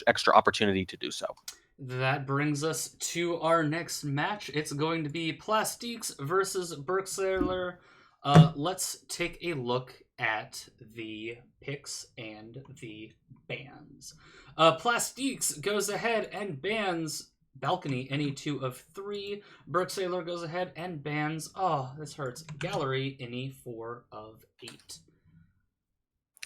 extra opportunity to do so. That brings us to our next match. It's going to be Plastikqs versus brskaylor. Let's take a look at the picks and the bans. Plastikqs goes ahead and bans Balcony, any 2 of 3. brskaylor goes ahead and bans, oh, this hurts, Gallery, any 4 of 8.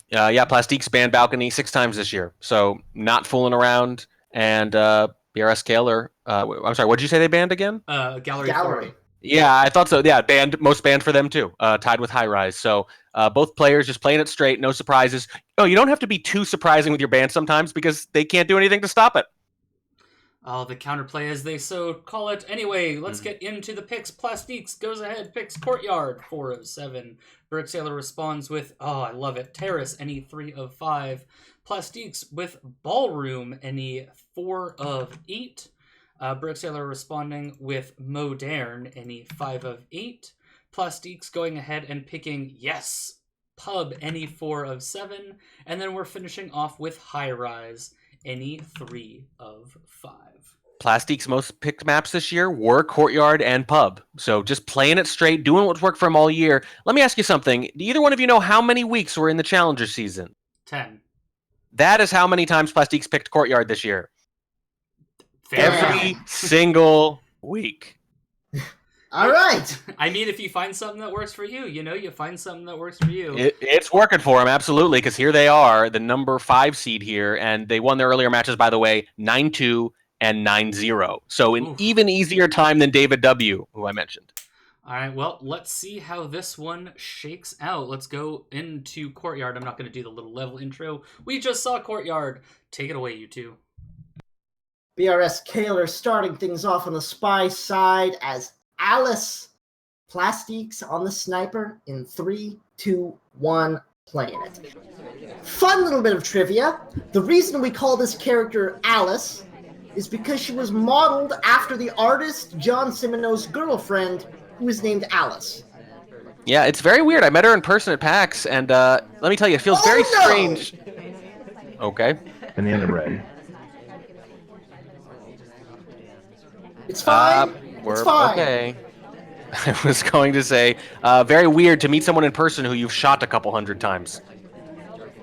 Yeah, Plastikqs banned Balcony 6 times this year, so not fooling around. And brskaylor, I'm sorry, what did you say they banned again? Gallery. Yeah, I thought so. Yeah, most banned for them too, tied with High Rise. So both players just playing it straight, no surprises. Oh, you don't have to be too surprising with your ban sometimes because they can't do anything to stop it. Oh, the counterplay as they so call it. Anyway, let's get into the picks. Plastikqs goes ahead, picks Courtyard, 4 of 7. brskaylor responds with, oh, I love it, Terrace, any 3 of 5. Plastikqs with Ballroom, any 4 of 8. brskaylor responding with Modern, any 5 of 8. Plastikqs going ahead and picking Yes, Pub, any 4 of 7. And then we're finishing off with High Rise, any 3 of 5. Plastikqs' most picked maps this year were Courtyard and Pub. So just playing it straight, doing what's worked for them all year. Let me ask you something. Do either one of you know how many weeks were in the Challenger season? 10. That is how many times Plastikqs picked Courtyard this year. Fair. Every single week. All right. I mean, if you find something that works for you, you find something that works for you. It's working for them, absolutely, because here they are, the number 5 seed here, and they won their earlier matches, by the way, 9-2 and 9-0. So an even easier time than David W., who I mentioned. All right, well, let's see how this one shakes out. Let's go into Courtyard. I'm not going to do the little level intro. We just saw Courtyard. Take it away, you two. brskaylor starting things off on the spy side as Alice. Plastikqs on the sniper in 3, 2, 1, playing it. Fun little bit of trivia. The reason we call this character Alice is because she was modeled after the artist John Cimino's girlfriend, who is named Alice. Yeah, it's very weird. I met her in person at PAX, and let me tell you, it feels very strange. Okay. Banana bread. It's fine. It's fine. Okay. I was going to say, very weird to meet someone in person who you've shot a couple hundred times.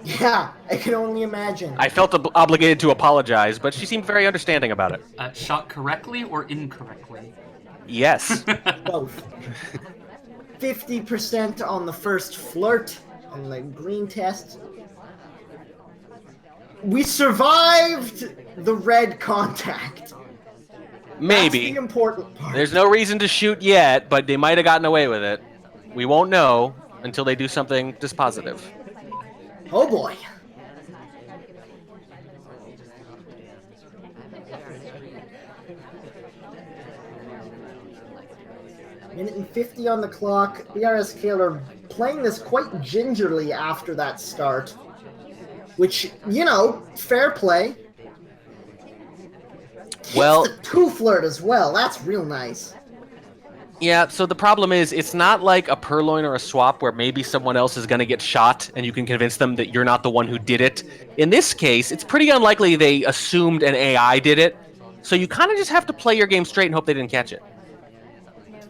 Yeah, I can only imagine. I felt obligated to apologize, but she seemed very understanding about it. Shot correctly or incorrectly? Yes. Both. 50% on the first flirt on the green test. We survived the red contact. Maybe. That's the important part. There's no reason to shoot yet, but they might have gotten away with it. We won't know until they do something dispositive. Oh boy. Minute and 50 on the clock. brskaylor playing this quite gingerly after that start. Which, fair play. Well, the 2 flirt as well. That's real nice. Yeah, so the problem is, it's not like a purloin or a swap where maybe someone else is going to get shot and you can convince them that you're not the one who did it. In this case, it's pretty unlikely they assumed an AI did it, so you kind of just have to play your game straight and hope they didn't catch it.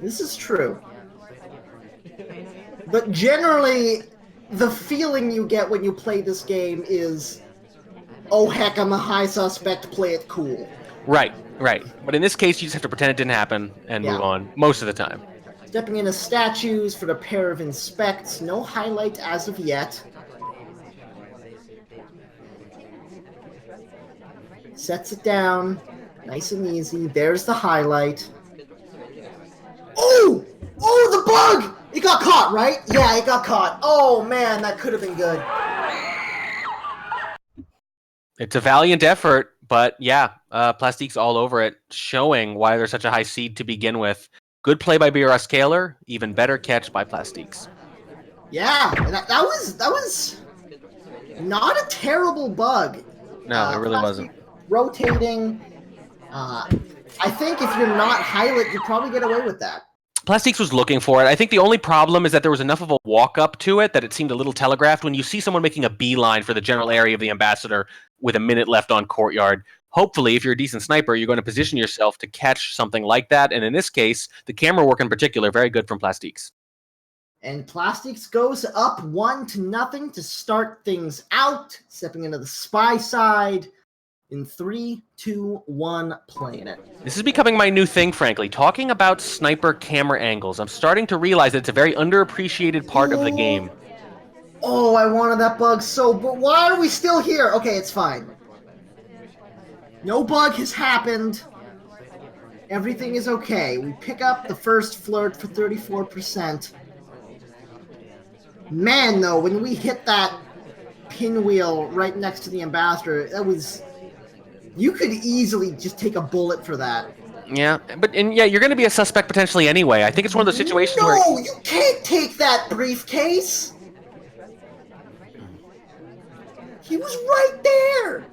This is true. But generally, the feeling you get when you play this game is, oh heck, I'm a high suspect, play it cool. Right. But in this case, you just have to pretend it didn't happen and move on, most of the time. Stepping into statues for the pair of inspects. No highlight as of yet. Sets it down. Nice and easy. There's the highlight. Oh! Oh, the bug! It got caught, right? Yeah, it got caught. Oh, man, that could have been good. It's a valiant effort, but yeah, Plastikqs all over it, showing why they're such a high seed to begin with. Good play by brskaylor, even better catch by Plastikqs. Yeah, that was not a terrible bug. No, it really wasn't. Rotating. I think if you're not highlight, you probably get away with that. Plastikqs was looking for it. I think the only problem is that there was enough of a walk up to it that it seemed a little telegraphed. When you see someone making a beeline for the general area of the Ambassador with a minute left on Courtyard, hopefully, if you're a decent sniper, you're going to position yourself to catch something like that. And in this case, the camera work in particular, very good from Plastikqs. And Plastikqs goes up 1-0 to start things out, stepping into the spy side in 3, 2, 1, playing it. This is becoming my new thing, frankly. Talking about sniper camera angles. I'm starting to realize that it's a very underappreciated part of the game. Oh, I wanted that bug so, but why are we still here? Okay, it's fine. No bug has happened. Everything is okay. We pick up the first flirt for 34%. Man, though, when we hit that pinwheel right next to the Ambassador, that was... You could easily just take a bullet for that. Yeah, you're going to be a suspect potentially anyway. I think it's one of those situations where... No, you can't take that briefcase! He was right there!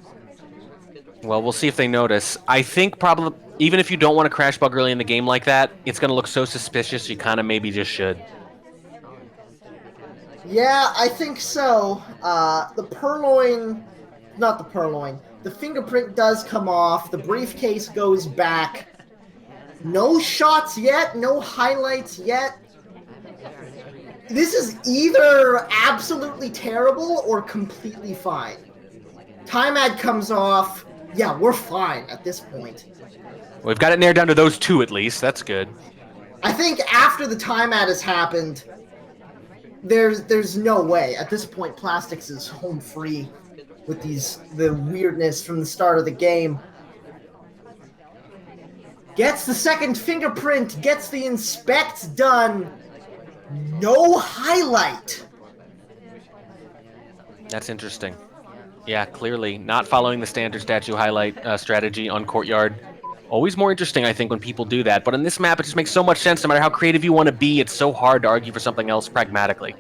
Well, we'll see if they notice. I think probably, even if you don't want to crash bug early in the game like that, it's going to look so suspicious you kind of maybe just should. Yeah, I think so. The fingerprint does come off. The briefcase goes back. No shots yet. No highlights yet. This is either absolutely terrible or completely fine. Time ad comes off. Yeah, we're fine at this point. We've got it narrowed down to those two at least. That's good. I think after the time ad has happened, there's no way. At this point, Plastikqs is home free with the weirdness from the start of the game. Gets the second fingerprint, gets the inspects done. No highlight. That's interesting. Yeah, clearly not following the standard statue highlight strategy on Courtyard. Always more interesting, I think, when people do that. But on this map, it just makes so much sense. No matter how creative you want to be, it's so hard to argue for something else pragmatically.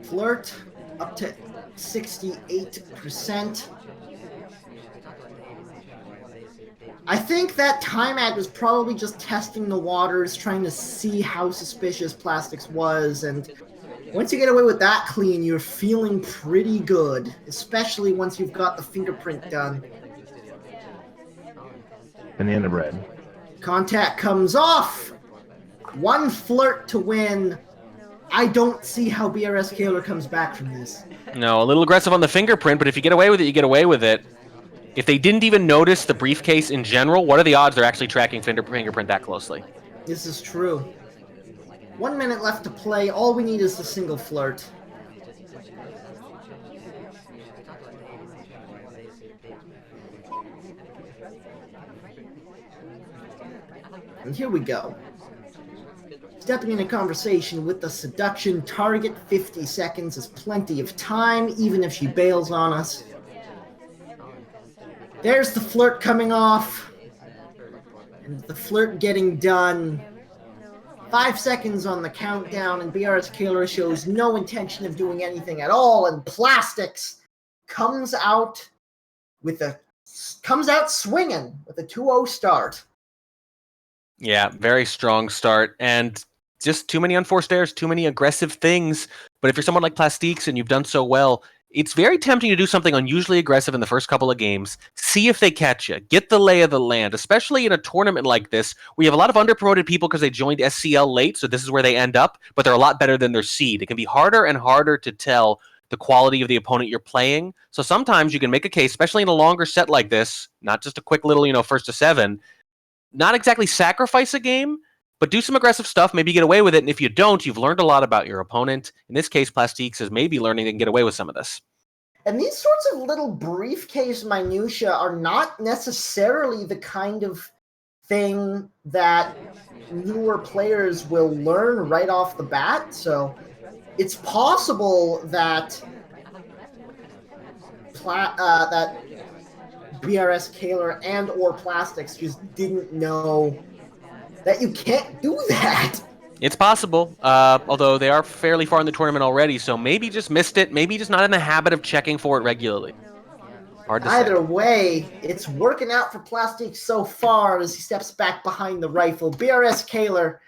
Flirt up to 68%. I think that time ad was probably just testing the waters, trying to see how suspicious Plastikqs was, and once you get away with that clean, you're feeling pretty good, especially once you've got the fingerprint done. Banana bread. Contact comes off. One flirt to win. I don't see how brskaylor comes back from this. No, a little aggressive on the fingerprint, but if you get away with it, you get away with it. If they didn't even notice the briefcase in general, what are the odds they're actually tracking fingerprint that closely? This is true. 1 minute left to play. All we need is the single flirt. And here we go. Stepping into conversation with the seduction target, 50 seconds is plenty of time, even if she bails on us. There's the flirt coming off. And the flirt getting done. 5 seconds on the countdown, and brskaylor shows no intention of doing anything at all, and Plastikqs comes out swinging with a 2-0 start. Yeah, very strong start, and just too many unforced errors, too many aggressive things. But if you're someone like Plastikqs and you've done so well, it's very tempting to do something unusually aggressive in the first couple of games. See if they catch you. Get the lay of the land, especially in a tournament like this. We have a lot of underpromoted people because they joined SCL late, so this is where they end up, but they're a lot better than their seed. It can be harder and harder to tell the quality of the opponent you're playing. So sometimes you can make a case, especially in a longer set like this, not just a quick little, first to 7, not exactly sacrifice a game, but do some aggressive stuff, maybe get away with it, and if you don't, you've learned a lot about your opponent. In this case, Plastikqs is maybe learning they can get away with some of this. And these sorts of little briefcase minutia are not necessarily the kind of thing that newer players will learn right off the bat, so it's possible that that brskaylor and or Plastikqs just didn't know that you can't do that. It's possible, although they are fairly far in the tournament already, so maybe just missed it, maybe just not in the habit of checking for it regularly. Hard to Either say. way, it's working out for Plastikqs so far as he steps back behind the rifle. brskaylor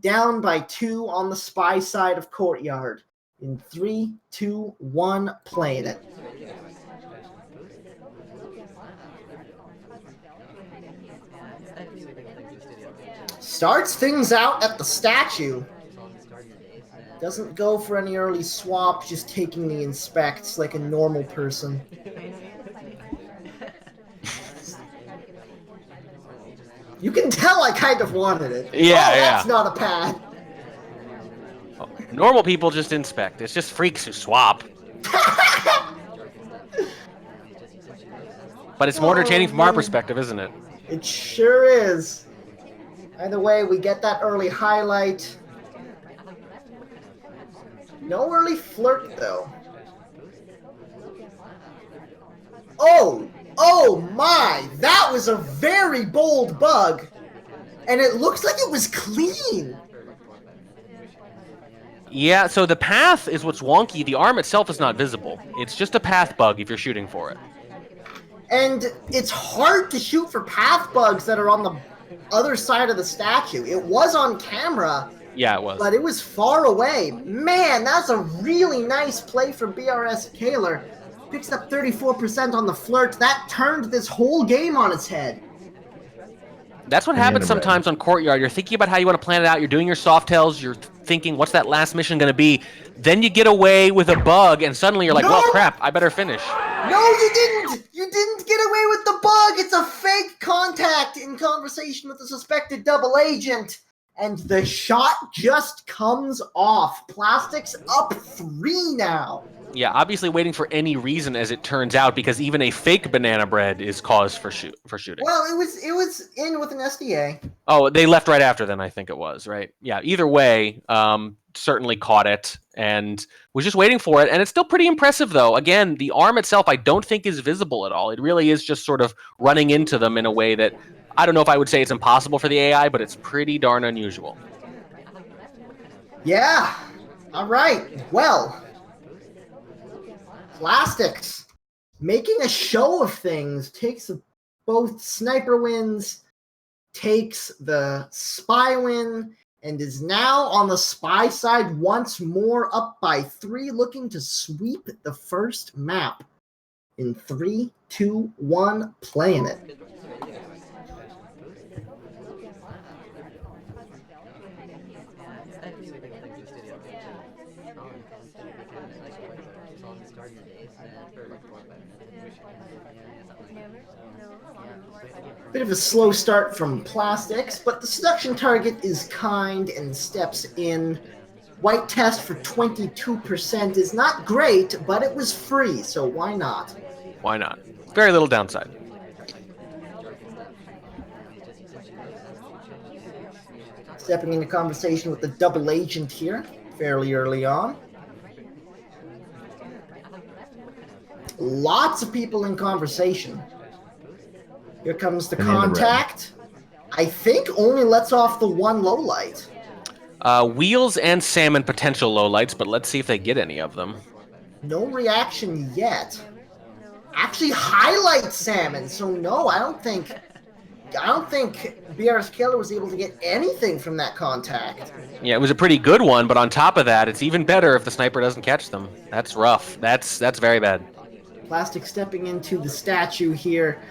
down by 2 on the spy side of Courtyard. In 3, 2, 1, playing it. Starts things out at the statue. Doesn't go for any early swap, just taking the inspects like a normal person. You can tell I kind of wanted it. Yeah, That's yeah. not a pad. Normal people just inspect. It's just freaks who swap. But it's more entertaining from our perspective, isn't it? It sure is. Either way, we get that early highlight. No early flirt, though. Oh my! That was a very bold bug. And it looks like it was clean. Yeah, so the path is what's wonky. The arm itself is not visible. It's just a path bug if you're shooting for it. And it's hard to shoot for path bugs that are on the other side of the statue. It was on camera. Yeah, it was. But it was far away. Man, that's a really nice play from brskaylor. Picks up 34% on the flirt. That turned this whole game on its head. That's what happens sometimes on Courtyard. You're thinking about how you want to plan it out. You're doing your soft tells. You're thinking, what's that last mission going to be? Then you get away with a bug, and suddenly you're like, well, crap, I better finish. No, you didn't! You didn't get away with the bug! It's a fake contact in conversation with a suspected double agent. And the shot just comes off. Plastikqs up 3 now. Yeah, obviously waiting for any reason, as it turns out, because even a fake banana bread is cause for shooting. Well, it was in with an SDA. Oh, they left right after then, I think it was, right? Yeah, either way, certainly caught it and was just waiting for it. And it's still pretty impressive, though. Again, the arm itself I don't think is visible at all. It really is just sort of running into them in a way that, I don't know if I would say it's impossible for the AI, but it's pretty darn unusual. Yeah. All right. Well, Plastikqs making a show of things, takes both sniper wins, takes the spy win, and is now on the spy side once more, up by 3, looking to sweep the first map. In 3, 2, 1, playing it. Bit of a slow start from Plastikqs, but the seduction target is kind and steps in. White test for 22% is not great, but it was free, so why not? Why not? Very little downside. Stepping into conversation with the double agent here, fairly early on. Lots of people in conversation. Here comes the contact. I think only lets off the one low light. Wheels and salmon potential lowlights, but let's see if they get any of them. No reaction yet. Actually highlights salmon, so no, I don't think brskaylor was able to get anything from that contact. Yeah, it was a pretty good one, but on top of that, it's even better if the sniper doesn't catch them. That's rough. That's very bad. Plastikqs stepping into the statue here.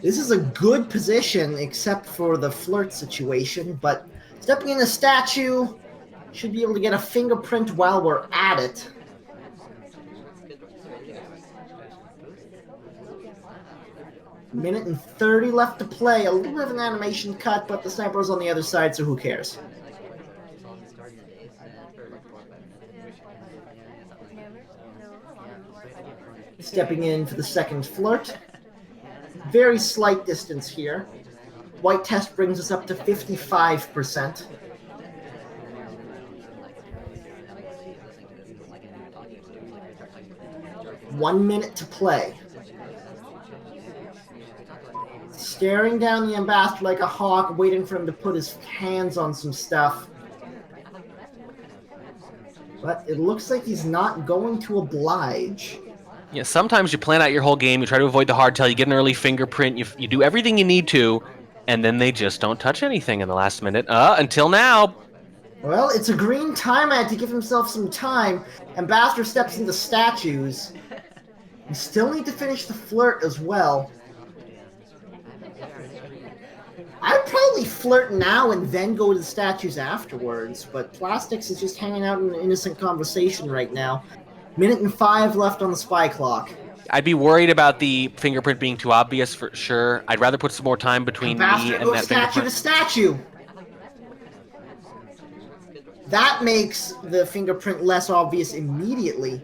This is a good position, except for the flirt situation, but stepping in the statue, should be able to get a fingerprint while we're at it. Minute and 30 left to play. A little bit of an animation cut, but the sniper's on the other side, so who cares? Stepping in for the second flirt. Very slight distance here. White test brings us up to 55%. One minute to play. Staring down the ambassador like a hawk, waiting for him to put his hands on some stuff. But it looks like he's not going to oblige. Yeah, sometimes you plan out your whole game, you try to avoid the hardtail, you get an early fingerprint, you do everything you need to, and then they just don't touch anything in the last minute. Until now. Well, it's a green time. I had to give himself some time. Ambassador steps into statues. We still need to finish the flirt as well. I'd probably flirt now and then go to the statues afterwards, but Plastikqs is just hanging out in an innocent conversation right now. 1:05 left on the spy clock. I'd be worried about the fingerprint being too obvious for sure. I'd rather put some more time between me and that statue fingerprint. to statue. That makes the fingerprint less obvious immediately.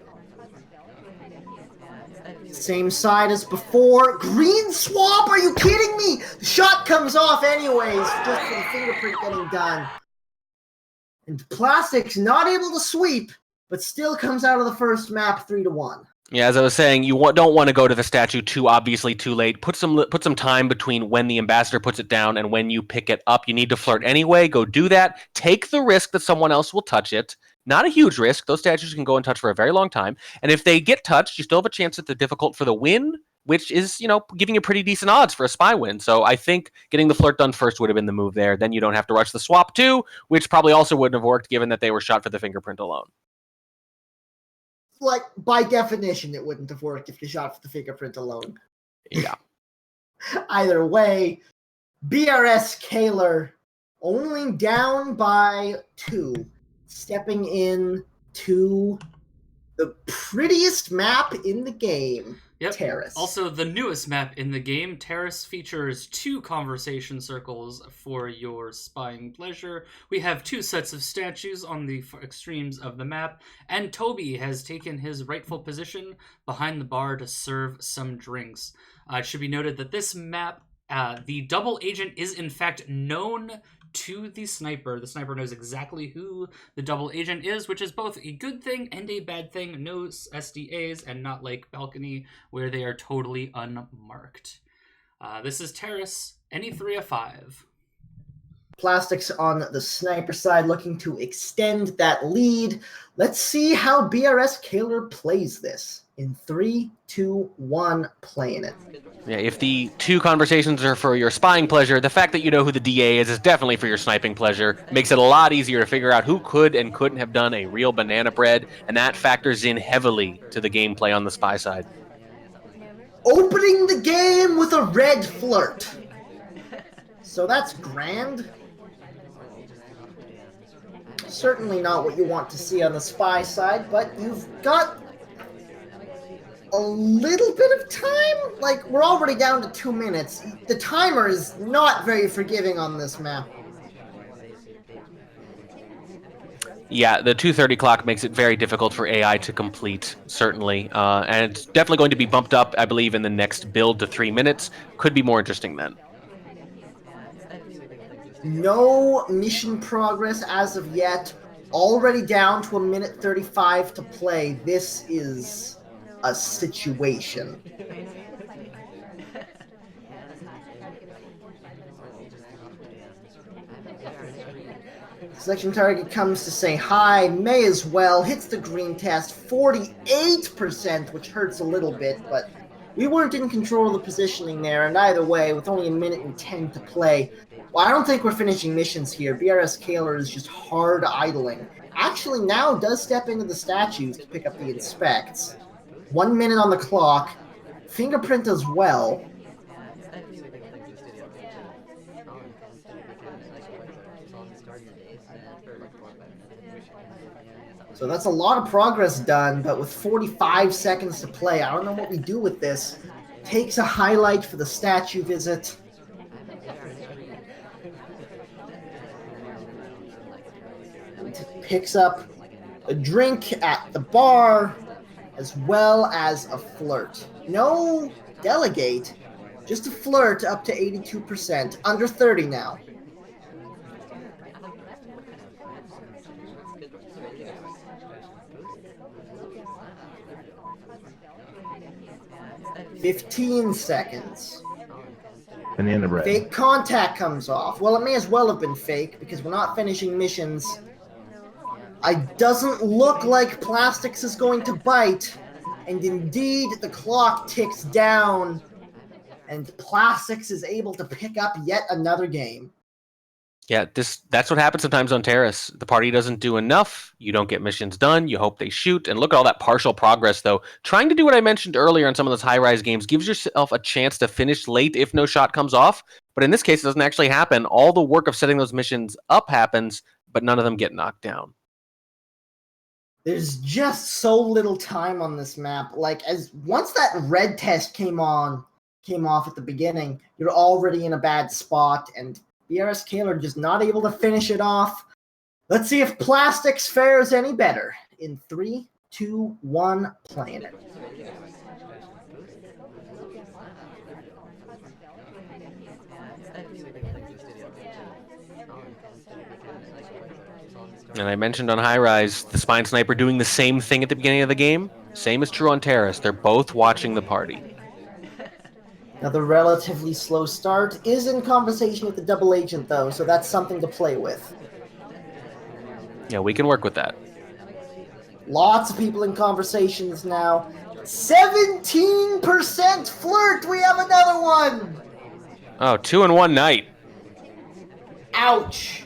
Same side as before. Green swap? Are you kidding me? The shot comes off anyways, just for the fingerprint getting done. And Plastikqs not able to sweep, but still comes out of the first map 3-1. Yeah, as I was saying, you don't want to go to the statue too obviously too late. Put some time between when the ambassador puts it down and when you pick it up. You need to flirt anyway. Go do that. Take the risk that someone else will touch it. Not a huge risk. Those statues can go untouched for a very long time. And if they get touched, you still have a chance at the difficult for the win, which is, giving you pretty decent odds for a spy win. So I think getting the flirt done first would have been the move there. Then you don't have to rush the swap too, which probably also wouldn't have worked given that they were shot for the fingerprint alone. Like, by definition, it wouldn't have worked if you shot for the fingerprint alone. Yeah. Either way, brskaylor only down by 2, stepping in to the prettiest map in the game. Yep. Terrace. Also, the newest map in the game, Terrace, features 2 conversation circles for your spying pleasure. We have 2 sets of statues on the extremes of the map, and Toby has taken his rightful position behind the bar to serve some drinks. It should be noted that this map, the double agent is in fact known to the sniper. The sniper knows exactly who the double agent is, which is both a good thing and a bad thing. No SDAs, and not like Balcony, where they are totally unmarked. This is Terrace, any 3 of 5. Plastikqs on the sniper side looking to extend that lead. Let's see how brskaylor plays this. In 3, 2, 1, playing it. Yeah, if the 2 conversations are for your spying pleasure, the fact that you know who the DA is definitely for your sniping pleasure. Makes it a lot easier to figure out who could and couldn't have done a real banana bread, and that factors in heavily to the gameplay on the spy side. Opening the game with a red flirt. So that's grand. Certainly not what you want to see on the spy side, but you've got a little bit of time. Like, we're already down to 2 minutes. The timer is not very forgiving on this map. Yeah, the 2:30 clock makes it very difficult for AI to complete, certainly. And it's definitely going to be bumped up, I believe, in the next build to 3 minutes. Could be more interesting then. No mission progress as of yet. Already down to 1:35 to play. This is a situation. Selection target comes to say hi, may as well, hits the green test, 48%, which hurts a little bit, but we weren't in control of the positioning there, and either way, with only 1:10 to play, well, I don't think we're finishing missions here. brskaylor is just hard idling. Actually, now does step into the statues to pick up the inspects. 1 minute on the clock. Fingerprint as well. So that's a lot of progress done, but with 45 seconds to play, I don't know what we do with this. Takes a highlight for the statue visit. And picks up a drink at the bar, as well as a flirt. No delegate, just a flirt up to 82%, under 30 now. "15 seconds. Banana bread. Fake contact comes off. Well, it may as well have been fake because we're not finishing missions. It doesn't look like Plastikqs is going to bite. And indeed, the clock ticks down, and Plastikqs is able to pick up yet another game. Yeah, that's what happens sometimes on Terrace. The party doesn't do enough. You don't get missions done. You hope they shoot. And look at all that partial progress, though. Trying to do what I mentioned earlier in some of those high-rise games gives yourself a chance to finish late if no shot comes off. But in this case, it doesn't actually happen. All the work of setting those missions up happens, but none of them get knocked down. There's just so little time on this map. Like, as once that red test came off at the beginning, you're already in a bad spot, and brskaylor just not able to finish it off. Let's see if Plastikqs fares any better. In 3, 2, 1, playing it. And I mentioned on High Rise, the Spine Sniper doing the same thing at the beginning of the game. Same is true on Terrace. They're both watching the party. Now, the relatively slow start is in conversation with the double agent, though, so that's something to play with. Yeah, we can work with that. Lots of people in conversations now. 17% flirt! We have another one! Oh, 2 in one night. Ouch!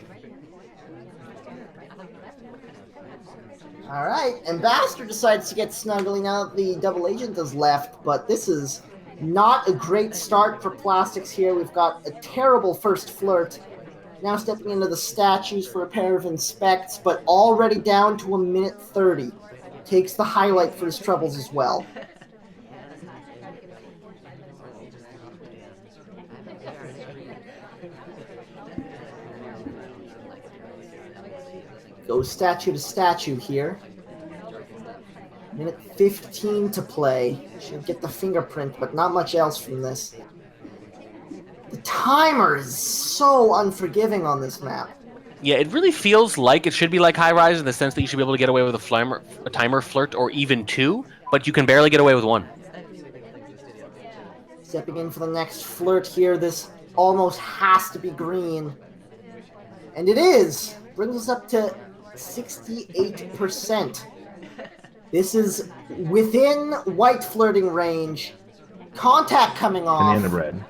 Alright, Ambassador decides to get snuggly now that the double agent is left, but this is not a great start for Plastikqs here. We've got a terrible first flirt. Now stepping into the statues for a pair of inspects, but already down to 1:30. Takes the highlight for his troubles as well. Goes statue to statue here. 1:15 to play. Should get the fingerprint, but not much else from this. The timer is so unforgiving on this map. Yeah, it really feels like it should be like High Rise in the sense that you should be able to get away with a timer flirt or even 2, but you can barely get away with 1. Stepping in for the next flirt here. This almost has to be green. And it is! Brings us up to 68%. This is within white flirting range. Contact coming off. Banana bread.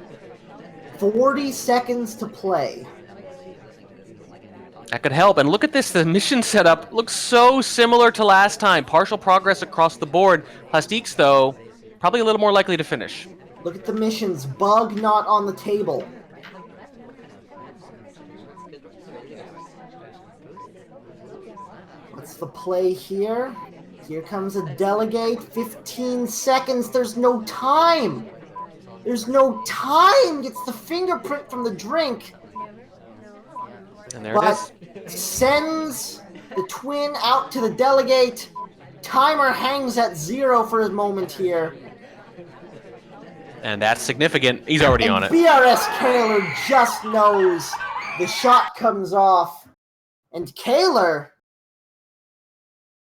40 seconds to play. That could help. And look at this. The mission setup looks so similar to last time. Partial progress across the board. Plastikqs, though, probably a little more likely to finish. Look at the missions. Bug not on the table. What's the play here? Here comes a delegate. 15 seconds. There's no time. There's no time. Gets the fingerprint from the drink. And there it is. Sends the twin out to the delegate. Timer hangs at 0 for a moment here. And that's significant. He's already on it. brskaylor just knows the shot comes off. And Kaylor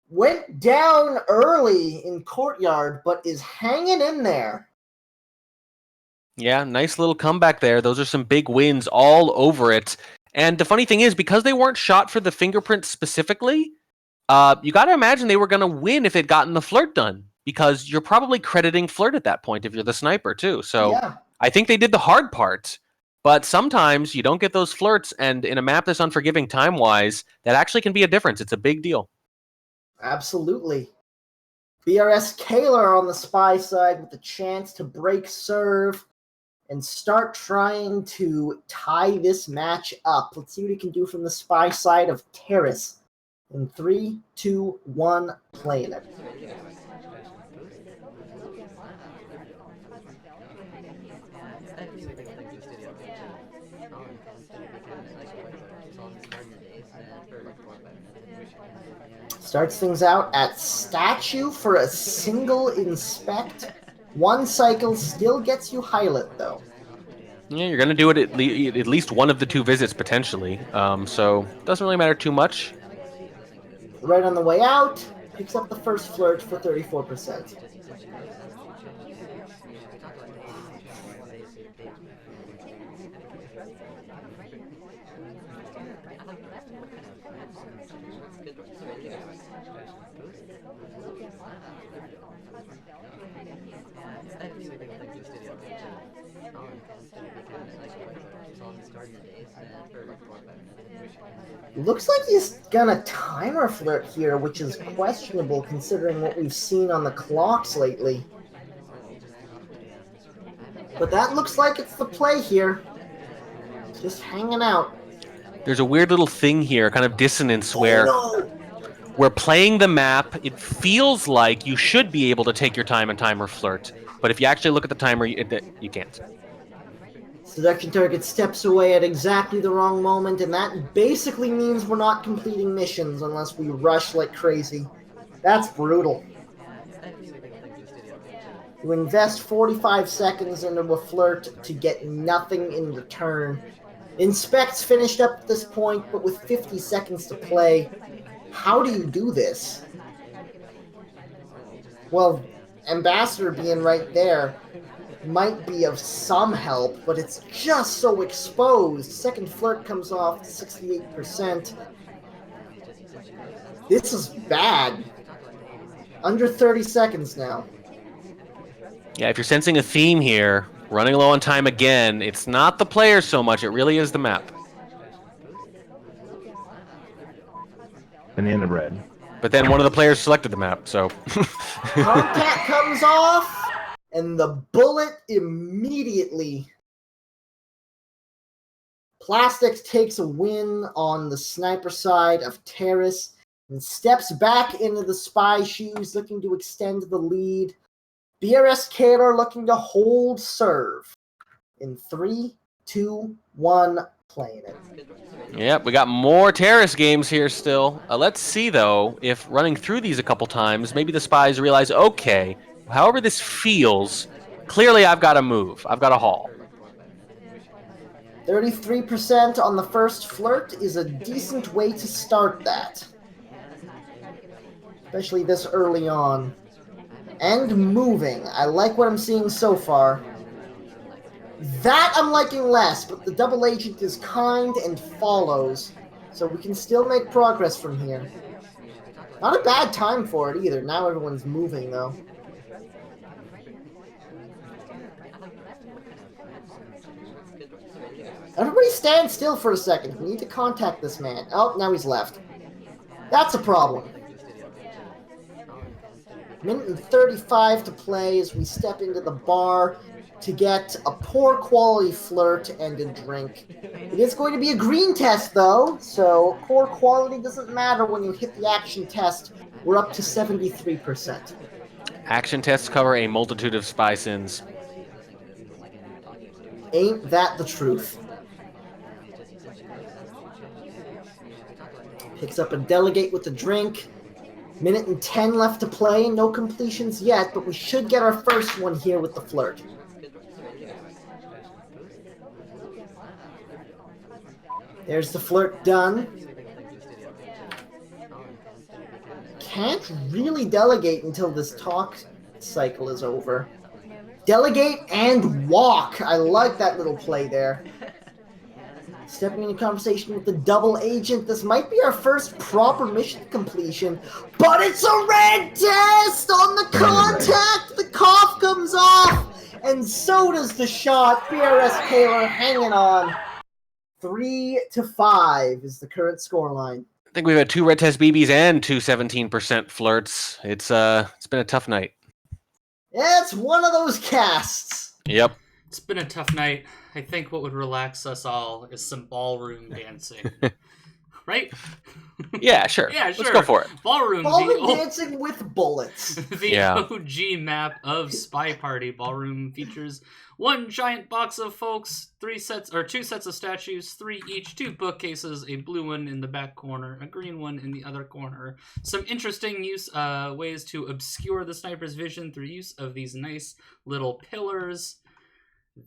went down early in Courtyard, but is hanging in there. Yeah, nice little comeback there. Those are some big wins all over it. And the funny thing is, because they weren't shot for the fingerprint specifically, you got to imagine they were going to win if they'd gotten the flirt done. Because you're probably crediting flirt at that point if you're the sniper, too. So yeah. I think they did the hard part. But sometimes you don't get those flirts, and in a map that's unforgiving time-wise, that actually can be a difference. It's a big deal. Absolutely. brskaylor on the spy side with the chance to break serve and start trying to tie this match up. Let's see what he can do from the spy side of Terrace. In 3, 2, 1, playing it. Starts things out at statue for a single inspect. 1 cycle still gets you highlight, though. Yeah, you're going to do it at least one of the 2 visits, potentially. So, doesn't really matter too much. Right on the way out, picks up the first flirt for 34%. Looks like he's gonna timer flirt here, which is questionable considering what we've seen on the clocks lately. But that looks like it's the play here. Just hanging out. There's a weird little thing here, kind of dissonance, where no! we're playing the map. It feels like you should be able to take your time and timer flirt, but if you actually look at the timer, you can't. Seduction target steps away at exactly the wrong moment, and that basically means we're not completing missions unless we rush like crazy. That's brutal. You invest 45 seconds into a flirt to get nothing in return. Inspect's finished up at this point, but with 50 seconds to play, how do you do this? Well, Ambassador being right there might be of some help, but it's just so exposed. Second flirt comes off 68%. This is bad. Under 30 seconds now. Yeah, if you're sensing a theme here, running low on time again, it's not the players so much, it really is the map. Banana bread. But then one of the players selected the map, so... Contact comes off, and the bullet immediately. Plastikqs takes a win on the sniper side of Terrace and steps back into the spy shoes, looking to extend the lead. brskaylor looking to hold serve. In 3, 2, 1, playing it. Yep, we got more Terrace games here still. Let's see, though, if running through these a couple times, maybe the spies realize, okay, however this feels, clearly I've got to move. I've got to haul. 33% on the first flirt is a decent way to start that. Especially this early on. And moving. I like what I'm seeing so far. That I'm liking less, but the double agent is kind and follows, so we can still make progress from here. Not a bad time for it either. Now everyone's moving, though. Everybody stand still for a second. We need to contact this man. Oh, now he's left. That's a problem. Minute and 35 to play as we step into the bar to get a poor quality flirt and a drink. It is going to be a green test, though, so poor quality doesn't matter when you hit the action test. We're up to 73%. Action tests cover a multitude of spy sins. Ain't that the truth? Picks up a delegate with a drink. Minute and 10 left to play. No completions yet, but we should get our first one here with the flirt. There's the flirt done. Can't really delegate until this talk cycle is over. Delegate and walk. I like that little play there. Stepping into conversation with the double agent. This might be our first proper mission completion, but it's a red test on the contact. The cough comes off, and so does the shot. brskaylor hanging on. 3-5 is the current scoreline. I think we've had 2 red test BBs and 2 17% flirts. It's been a tough night. Yeah, it's one of those casts. Yep. It's been a tough night. I think what would relax us all is some ballroom dancing. Right? Yeah, sure. Yeah, sure. Let's go for it. Ballroom dancing with bullets. The OG map of SpyParty. Ballroom features 1 giant box of folks, 2 sets of statues, 3 each, 2 bookcases, a blue one in the back corner, a green one in the other corner. Some interesting ways to obscure the sniper's vision through use of these nice little pillars.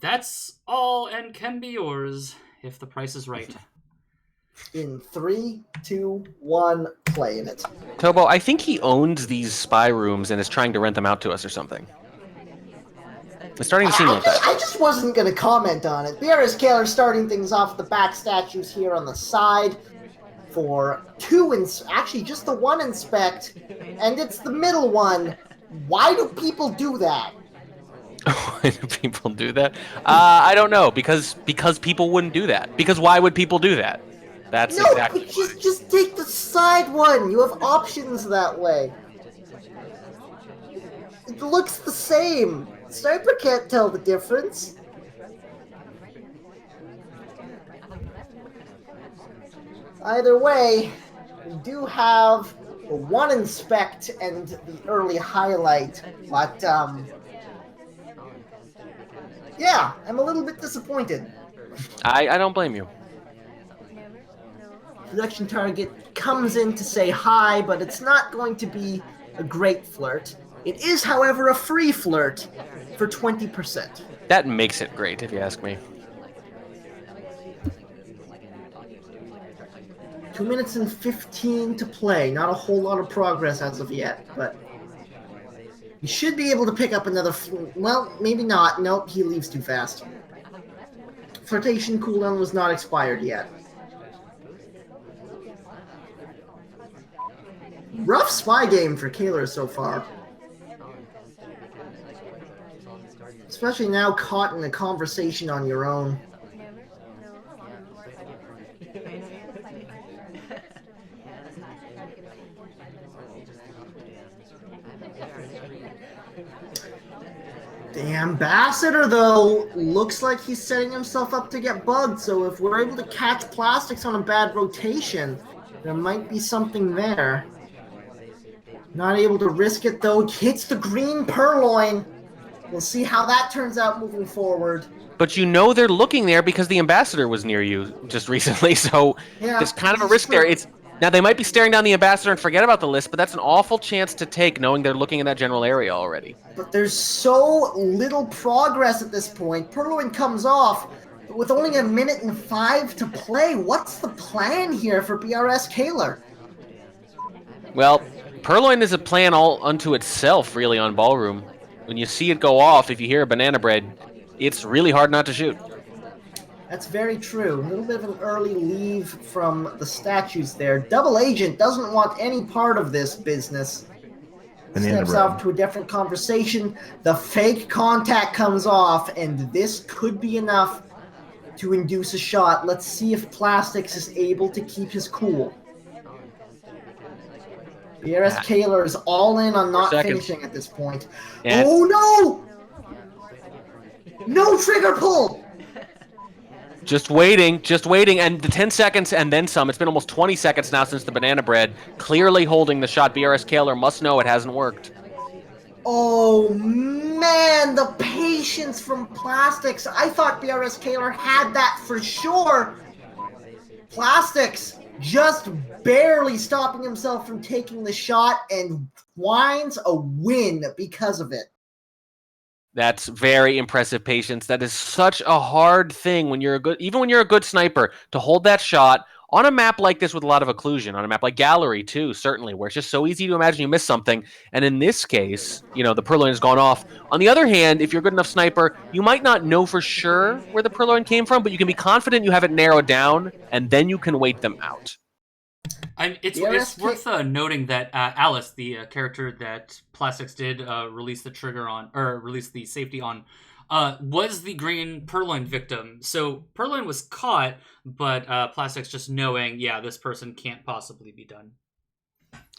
That's all and can be yours if the price is right. In 3, 2, 1, playing it. Tobo, I think he owns these spy rooms and is trying to rent them out to us or something. It's starting to seem like that. I just wasn't going to comment on it. Brskaylor starting things off with the back statues here on the side for actually just the one inspect, and it's the middle one. Why do people do that? Why do people do that? I don't know. Because people wouldn't do that. Because why would people do that? That's exactly but why. just take the side one. You have options that way. It looks the same. Sniper can't tell the difference. Either way, we do have the one inspect and the early highlight, but yeah, I'm a little bit disappointed. I don't blame you. Selection target comes in to say hi, but it's not going to be a great flirt. It is, however, a free flirt for 20%. That makes it great, if you ask me. 2 minutes and 15 to play. Not a whole lot of progress as of yet, but you should be able to pick up another. Well, maybe not. Nope, he leaves too fast. Flirtation cooldown was not expired yet. Rough spy game for Kaylor so far. Especially now caught in a conversation on your own. The ambassador, though, looks like he's setting himself up to get bugged, so if we're able to catch Plastikqs on a bad rotation, there might be something there. Not able to risk it, though. Hits the green purloin. We'll see how that turns out moving forward. But you know they're looking there because the ambassador was near you just recently, so Yeah, there's kind of a risk there. Now, they might be staring down the ambassador and forget about the list, but that's an awful chance to take knowing they're looking in that general area already. But there's so little progress at this point. Purloin comes off, but with only 1 minute and 5 to play, what's the plan here for Brskaylor? Well, Purloin is a plan all unto itself, really, on Ballroom. When you see it go off, if you hear a banana bread, it's really hard not to shoot. That's very true. A little bit of an early leave from the statues there. Double Agent doesn't want any part of this business. Steps off to a different conversation. The fake contact comes off, and this could be enough to induce a shot. Let's see if Plastikqs is able to keep his cool. Brskaylor is all in on not finishing at this point. Yeah. Oh no! No trigger pull! Just waiting, and the 10 seconds and then some. It's been almost 20 seconds now since the banana bread. Clearly holding the shot. Brskaylor must know it hasn't worked. Oh man, the patience from Plastikqs. I thought Brskaylor had that for sure. Plastikqs just barely stopping himself from taking the shot and finds a win because of it. That's very impressive patience. That is such a hard thing when you're even when you're a good sniper, to hold that shot on a map like this with a lot of occlusion, on a map like Gallery too, certainly, where it's just so easy to imagine you miss something. And in this case, you know, the purloin has gone off. On the other hand, if you're a good enough sniper, you might not know for sure where the purloin came from, but you can be confident you have it narrowed down, and then you can wait them out. It's worth noting that Alice, the character that Plastikqs did release the trigger on, or release the safety on, was the green Purloin victim. So Purloin was caught, but Plastikqs just knowing, yeah, this person can't possibly be done.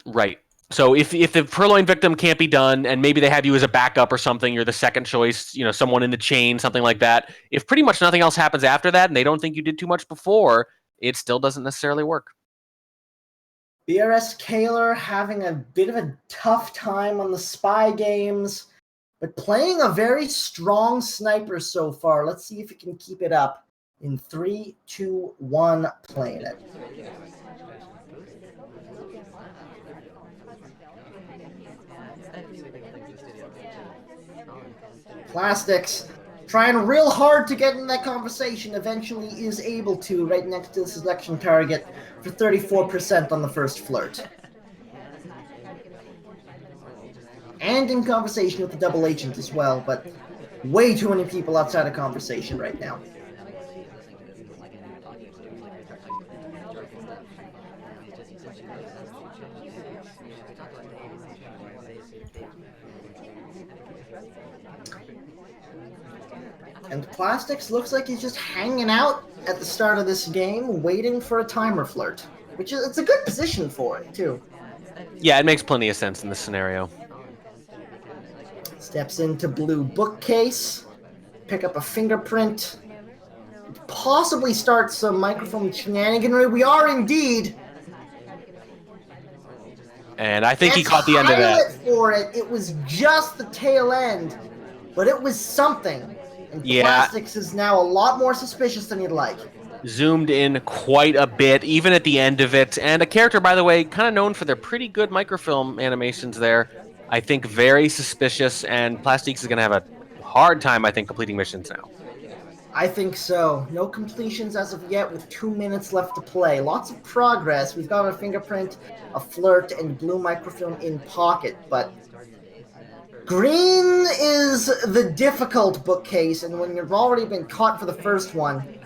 Right. So if the Purloin victim can't be done, and maybe they have you as a backup or something, you're the second choice, you know, someone in the chain, something like that. If pretty much nothing else happens after that, and they don't think you did too much before, it still doesn't necessarily work. Brskaylor having a bit of a tough time on the spy games, but playing a very strong sniper so far. Let's see if he can keep it up. In 3, 2, 1, playing it. Plastikqs trying real hard to get in that conversation, eventually is able to, right next to the selection target for 34% on the first flirt. And in conversation with the double agent as well, but Way too many people outside of conversation right now. And Plastikqs looks like he's just hanging out at the start of this game, waiting for a timer flirt. Which is, it's a good position for it, too. Yeah, it makes plenty of sense in this scenario. Steps into blue bookcase, pick up a fingerprint, possibly start some microphone shenaniganry. We are indeed. And I think he caught the end of that. For it, it was just the tail end, but it was something. And Yeah. Plastikqs is now a lot more suspicious than you'd like. Zoomed in quite a bit, even at the end of it. And a character, by the way, kind of known for their pretty good microfilm animations there. I think very suspicious, and Plastikqs is going to have a hard time, I think, completing missions now. I think so. No completions as of yet, with 2 minutes left to play. Lots of progress. We've got a fingerprint, a flirt, and blue microfilm in pocket, but green is the difficult bookcase, and when you've already been caught for the first one,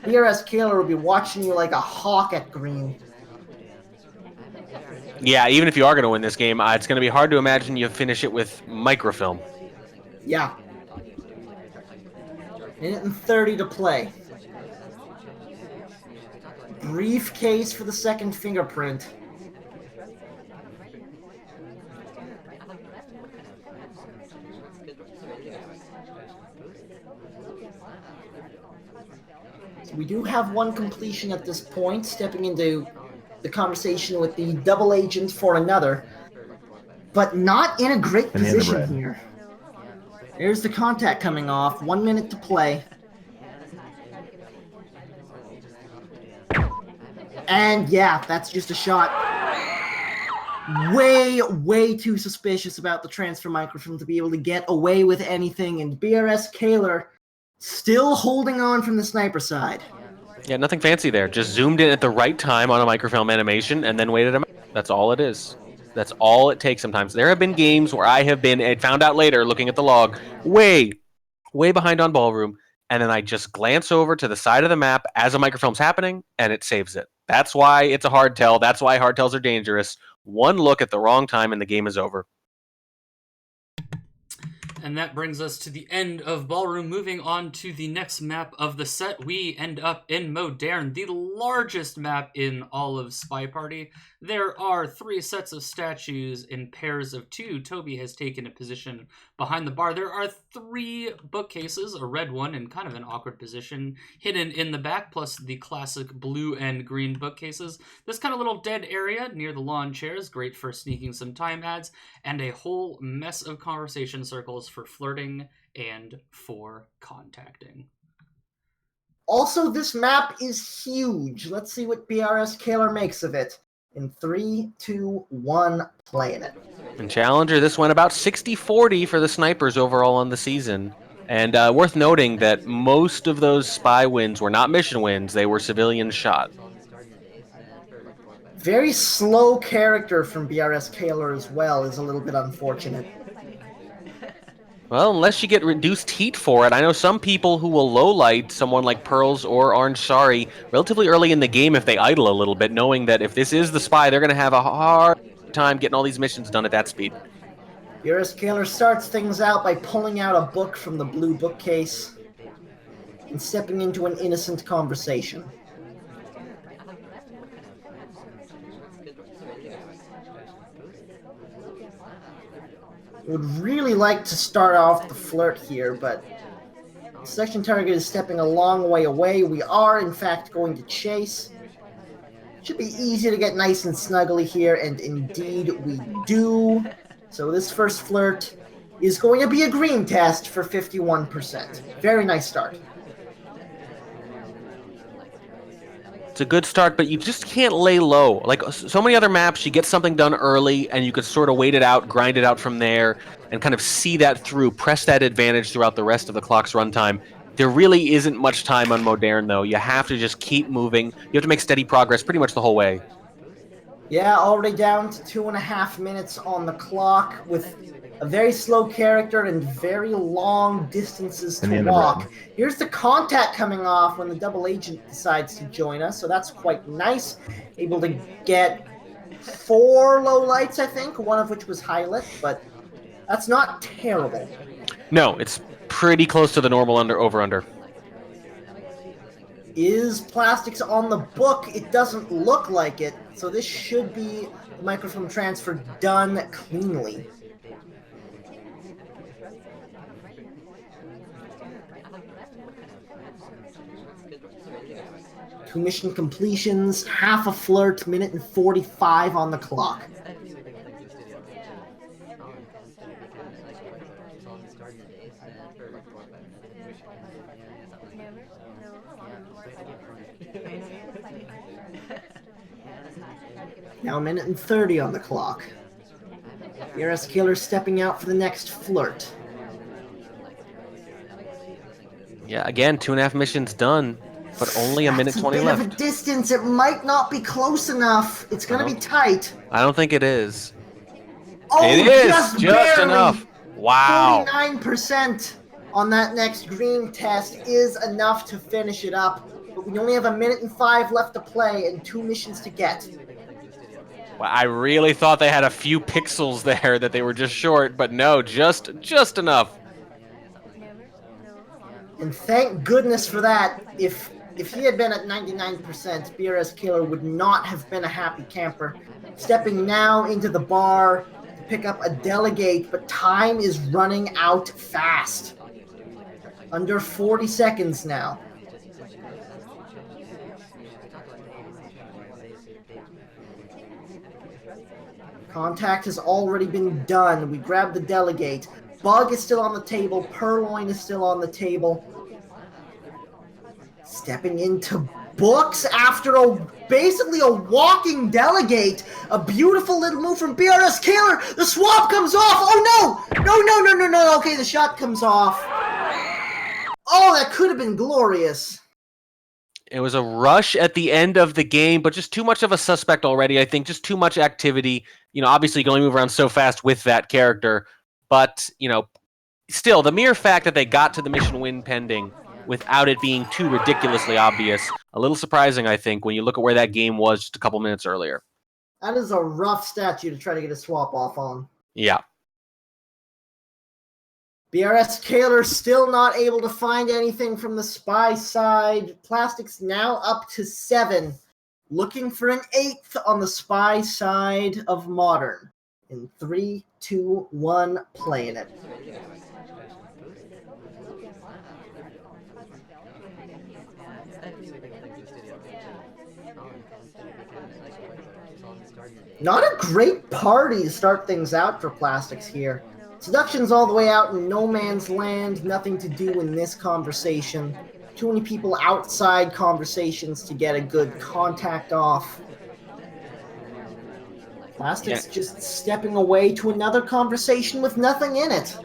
brskaylor will be watching you like a hawk at green. Yeah, even if you are going to win this game, it's going to be hard to imagine you finish it with microfilm. Yeah. Minute and 30 to play. Briefcase for the second fingerprint. So we do have one completion at this point, stepping into the conversation with the double agent for another, but not in a great position here. There's the contact coming off. 1 minute to play. And yeah, that's just a shot. Way too suspicious about the transfer microfilm to be able to get away with anything. And brskaylor still holding on from the sniper side. Yeah, nothing fancy there. Just zoomed in at the right time on a microfilm animation and then waited a minute. That's all it is. That's all it takes sometimes. There have been games where I have been, and found out later, looking at the log, way behind on Ballroom, and then I just glance over to the side of the map as a microfilm's happening, and it saves it. That's why it's a hard tell. That's why hard tells are dangerous. One look at the wrong time, and the game is over. And that brings us to the end of Ballroom. Moving on to the next map of the set, we end up in Modern, the largest map in all of SpyParty. There are 3 sets of statues in pairs of 2. Toby has taken a position behind the bar. There are 3 bookcases, a red one in kind of an awkward position, hidden in the back, plus the classic blue and green bookcases. This kind of little dead area near the lawn chairs, great for sneaking some time ads, and a whole mess of conversation circles for flirting and for contacting. Also, this map is huge. Let's see what brskaylor makes of it. In 3, 2, 1, playing it. And Challenger, this went about 60-40 for the snipers overall on the season. And worth noting that most of those spy wins were not mission wins, they were civilian shot. Very slow character from brskaylor as well is a little bit unfortunate. Well, unless you get reduced heat for it. I know some people who will lowlight someone like Pearls or Orange Sari relatively early in the game if they idle a little bit, knowing that if this is the spy, they're going to have a hard time getting all these missions done at that speed. brskaylor starts things out by pulling out a book from the blue bookcase and stepping into an innocent conversation. Would really like to start off the flirt here, but the section target is stepping a long way away. We are, in fact, going to chase. Should be easy to get nice and snuggly here, and indeed we do. So this first flirt is going to be a green test for 51%. Very nice start. It's a good start, but you just can't lay low. Like so many other maps, you get something done early, and you could sort of wait it out, grind it out from there, and kind of see that through, press that advantage throughout the rest of the clock's runtime. There really isn't much time on Modern, though. You have to just keep moving. You have to make steady progress pretty much the whole way. Yeah, already down to 2.5 minutes on the clock, with a very slow character and very long distances to Banana walk. bread. Here's the contact coming off when the double agent decides to join us, so that's quite nice. Able to get 4 low lights, I think, one of which was high lit, but that's not terrible. No, it's pretty close to the normal over-under. Is Plastikqs on the book? It doesn't look like it, so this should be the microfilm transfer done cleanly. Two mission completions, half a flirt, minute and 45 on the clock. Now a minute and 30 on the clock. brskaylor stepping out for the next flirt. Yeah, again, 2.5 missions done, but only a minute 20 That's a left. bit of a distance. It might not be close enough. It's going to be tight. I don't think it is. Oh, It is just just barely. enough. Wow. 49% on that next green test is enough to finish it up. But we only have a minute and 5 left to play and 2 missions to get. Well, I really thought they had a few pixels there that they were just short, but no, just enough. And thank goodness for that. If he had been at 99%, brskaylor would not have been a happy camper. Stepping now into the bar to pick up a delegate, but time is running out fast. Under 40 seconds now. Contact has already been done. We grab the delegate. Bug is still on the table. Purloin is still on the table. Stepping into books after basically a walking delegate. A beautiful little move from brskaylor. The swap comes off. Oh no! No. Okay, the shot comes off. Oh, that could have been glorious. It was a rush at the end of the game, but just too much of a suspect already, I think. Just too much activity. You know, obviously you can only move around so fast with that character. But, you know, still, the mere fact that they got to the mission win pending without it being too ridiculously obvious, a little surprising, I think, when you look at where that game was just a couple minutes earlier. That is a rough statue to try to get a swap off on. Yeah. brskaylor still not able to find anything from the spy side. Plastikqs now up to 7. Looking for an 8th on the spy side of modern. In 3, 2, 1, playing it. Not a great party to start things out for Plastikqs here. Seduction's all the way out in no man's land, nothing to do in this conversation. Too many people outside conversations to get a good contact off. Plastikqs just stepping away to another conversation with nothing in it.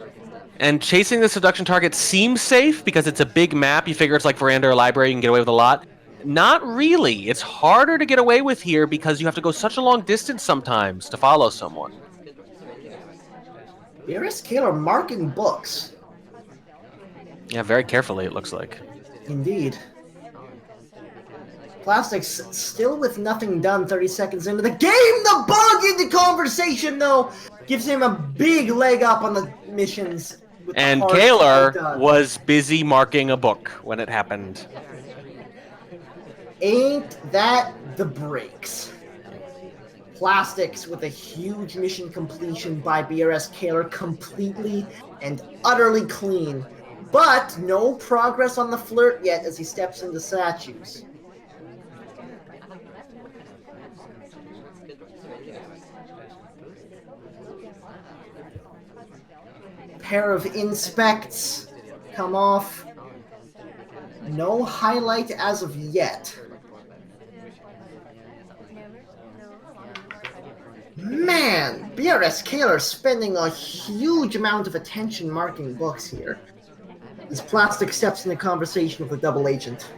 And chasing the seduction target seems safe because it's a big map. You figure it's like veranda or library, you can get away with a lot. Not really. It's harder to get away with here because you have to go such a long distance sometimes to follow someone. brskaylor marking books. Yeah, very carefully, it looks like. Indeed. Plastikqs still with nothing done 30 seconds into the game. The bug into conversation, though, gives him a big leg up on the missions. And Kaylor was busy marking a book when it happened. Ain't that the breaks? Plastikqs with a huge mission completion by brskaylor, completely and utterly clean. But no progress on the flirt yet as he steps into statues. Pair of inspects come off. No highlight as of yet. Man, brskaylor spending a huge amount of attention marking books here. As Plastikqs steps into conversation with a double agent.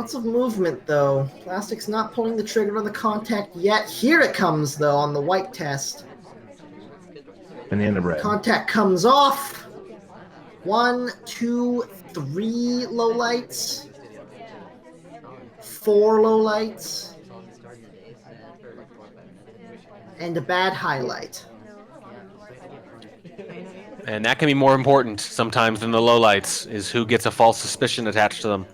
Lots of movement, though. Plastikqs not pulling the trigger on the contact yet. Here it comes, though, on the white test. Banana bread. Contact comes off. 1, 2, 3 lowlights. 4 lowlights. And a bad highlight. And that can be more important sometimes than the lowlights, is who gets a false suspicion attached to them.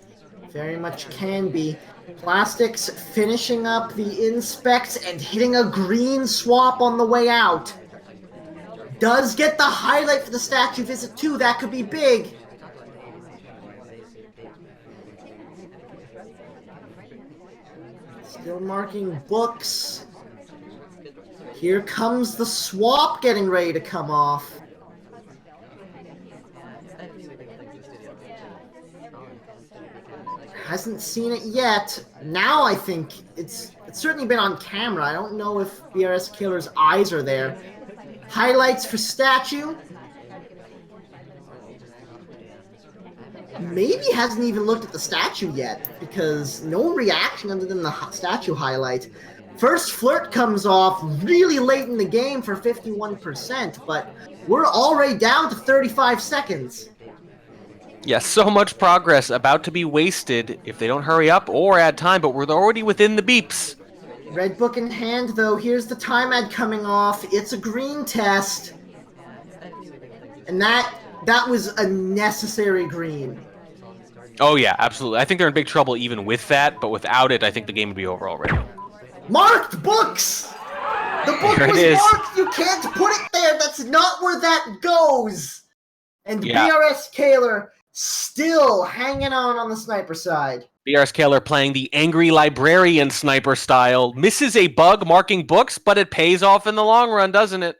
Very much can be. Plastikqs finishing up the inspect and hitting a green swap on the way out. Does get the highlight for the statue visit too. That could be big. Still marking books. Here comes the swap getting ready to come off. Hasn't seen it yet. Now I think it's certainly been on camera. I don't know if brskaylor's eyes are there. Highlights for statue. Maybe hasn't even looked at the statue yet, because no reaction other than the statue highlight. First flirt comes off really late in the game for 51%, but we're already down to 35 seconds. Yeah, so much progress about to be wasted if they don't hurry up or add time, but we're already within the beeps. Red book in hand, though. Here's the time ad coming off. It's a green test. And that was a necessary green. Oh yeah, absolutely. I think they're in big trouble even with that, but without it, I think the game would be over already. Marked books! The book Here it was is. marked! You can't put it there! That's not where that goes! And Yeah. brskaylor still hanging on the sniper side. brskaylor playing the angry librarian sniper style. Misses a bug marking books, but it pays off in the long run, doesn't it?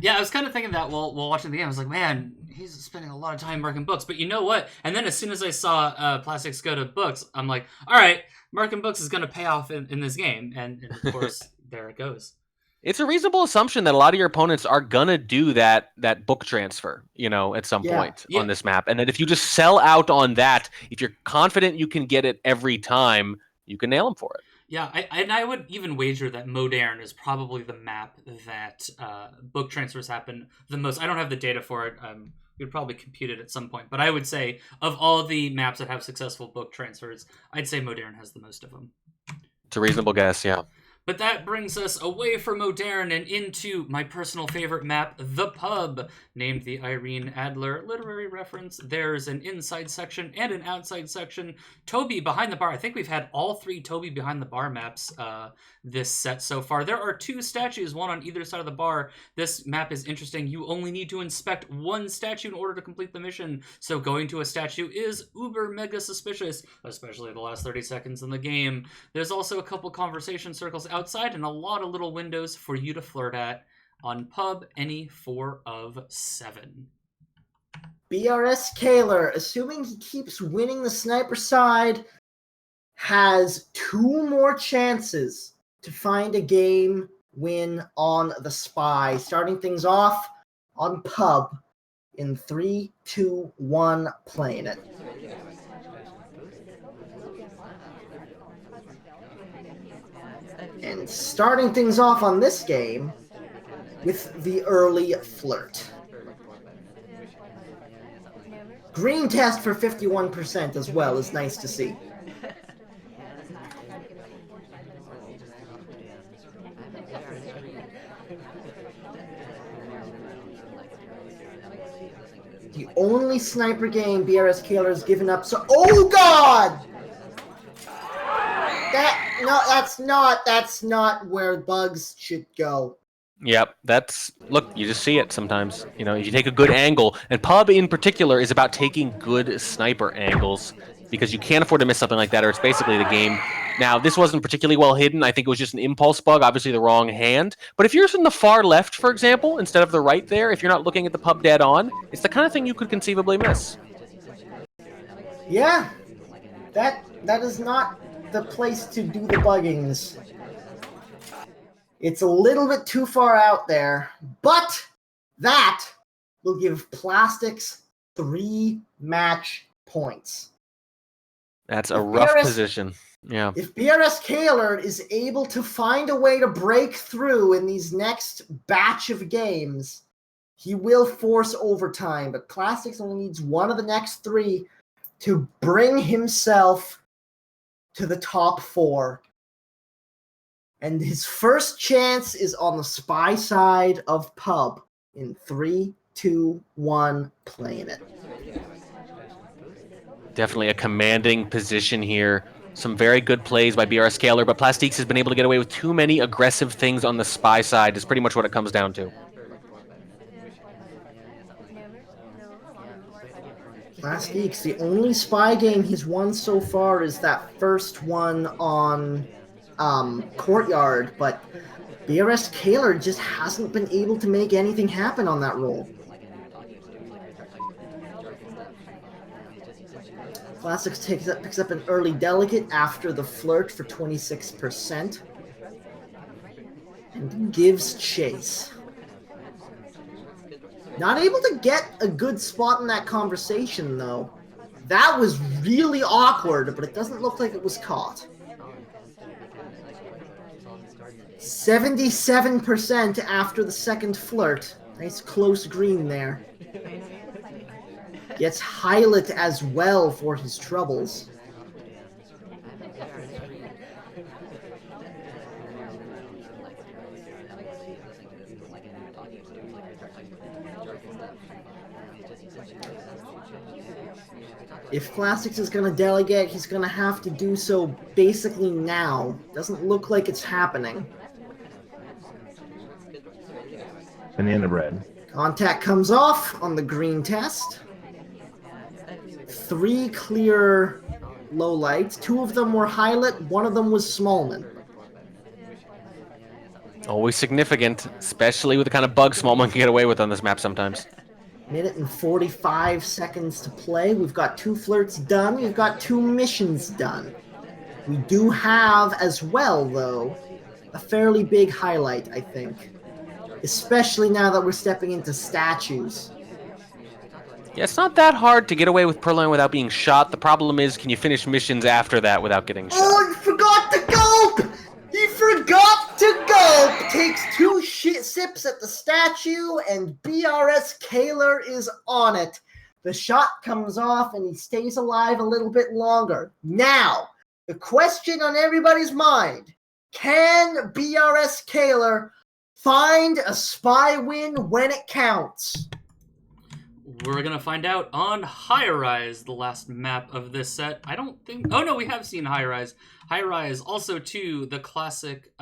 Yeah, I was kind of thinking that while watching the game. I was like, man, he's spending a lot of time marking books. But you know what? And then as soon as I saw Plastikqs go to books, I'm like, all right, marking books is going to pay off in this game. And of course, there it goes. It's a reasonable assumption that a lot of your opponents are gonna do that book transfer, at some point on this map. And that if you just sell out on that, if you're confident you can get it every time, you can nail them for it. Yeah, I would even wager that Modern is probably the map that book transfers happen the most. I don't have the data for it. We'd probably compute it at some point. But I would say, of all the maps that have successful book transfers, I'd say Modern has the most of them. It's a reasonable guess, yeah. But that brings us away from Modern and into my personal favorite map, The Pub, named the Irene Adler literary reference. There's an inside section and an outside section. Toby behind the bar. I think we've had all 3 Toby behind the bar maps this set so far. There are 2 statues, one on either side of the bar. This map is interesting. You only need to inspect 1 statue in order to complete the mission. So going to a statue is uber mega suspicious, especially the last 30 seconds in the game. There's also a couple conversation circles outside and a lot of little windows for you to flirt at on Pub any 4 of 7. brskaylor, assuming he keeps winning the sniper side, has 2 more chances to find a game win on the Spy. Starting things off on Pub in 3, 2, 1, playing it. And starting things off on this game with the early flirt. Green test for 51% as well is nice to see. The only sniper game brskaylor has given up so— oh god! That's not where bugs should go. Yep, look, you just see it sometimes. If you take a good angle, and Pub in particular is about taking good sniper angles, because you can't afford to miss something like that, or it's basically the game. Now, this wasn't particularly well hidden. I think it was just an impulse bug, obviously the wrong hand. But if you're in the far left, for example, instead of the right there, if you're not looking at the Pub dead on, it's the kind of thing you could conceivably miss. Yeah, that is not the place to do the buggings. It's a little bit too far out there, but that will give Plastikqs 3 match points. That's a rough position. Yeah. If brskaylor is able to find a way to break through in these next batch of games, he will force overtime. But Plastikqs only needs one of the next 3 to bring himself to the top 4. And his first chance is on the spy side of pub in 3, 2, 1, playing it. Definitely a commanding position here. Some very good plays by brskaylor, but Plastikqs has been able to get away with too many aggressive things on the spy side is pretty much what it comes down to. Plastikqs, the only spy game he's won so far is that first one on Courtyard, but brskaylor just hasn't been able to make anything happen on that roll. Plastikqs picks up an early delegate after the flirt for 26% and gives chase. Not able to get a good spot in that conversation, though. That was really awkward, but it doesn't look like it was caught. 77% after the second flirt. Nice close green there. Gets Hylet as well for his troubles. If Plastikqs is going to delegate, he's going to have to do so basically now. Doesn't look like it's happening. Banana bread. Contact comes off on the green test. 3 clear low lights. 2 of them were Hylet, 1 of them was Smallman. Always significant, especially with the kind of bug Smallman can get away with on this map sometimes. Minute and 45 seconds to play. We've got 2 flirts done. We've got 2 missions done. We do have, as well, though, a fairly big highlight, I think. Especially now that we're stepping into statues. Yeah, it's not that hard to get away with Purloin without being shot. The problem is, can you finish missions after that without getting shot? Oh, he forgot to gulp! He forgot to gulp! Takes 2 sips at the statue, and brskaylor is on it. The shot comes off, and he stays alive a little bit longer. Now, the question on everybody's mind, can brskaylor find a spy win when it counts? We're gonna find out on High Rise, the last map of this set. I don't think... Oh, no, we have seen High Rise. High Rise, also, too, the classic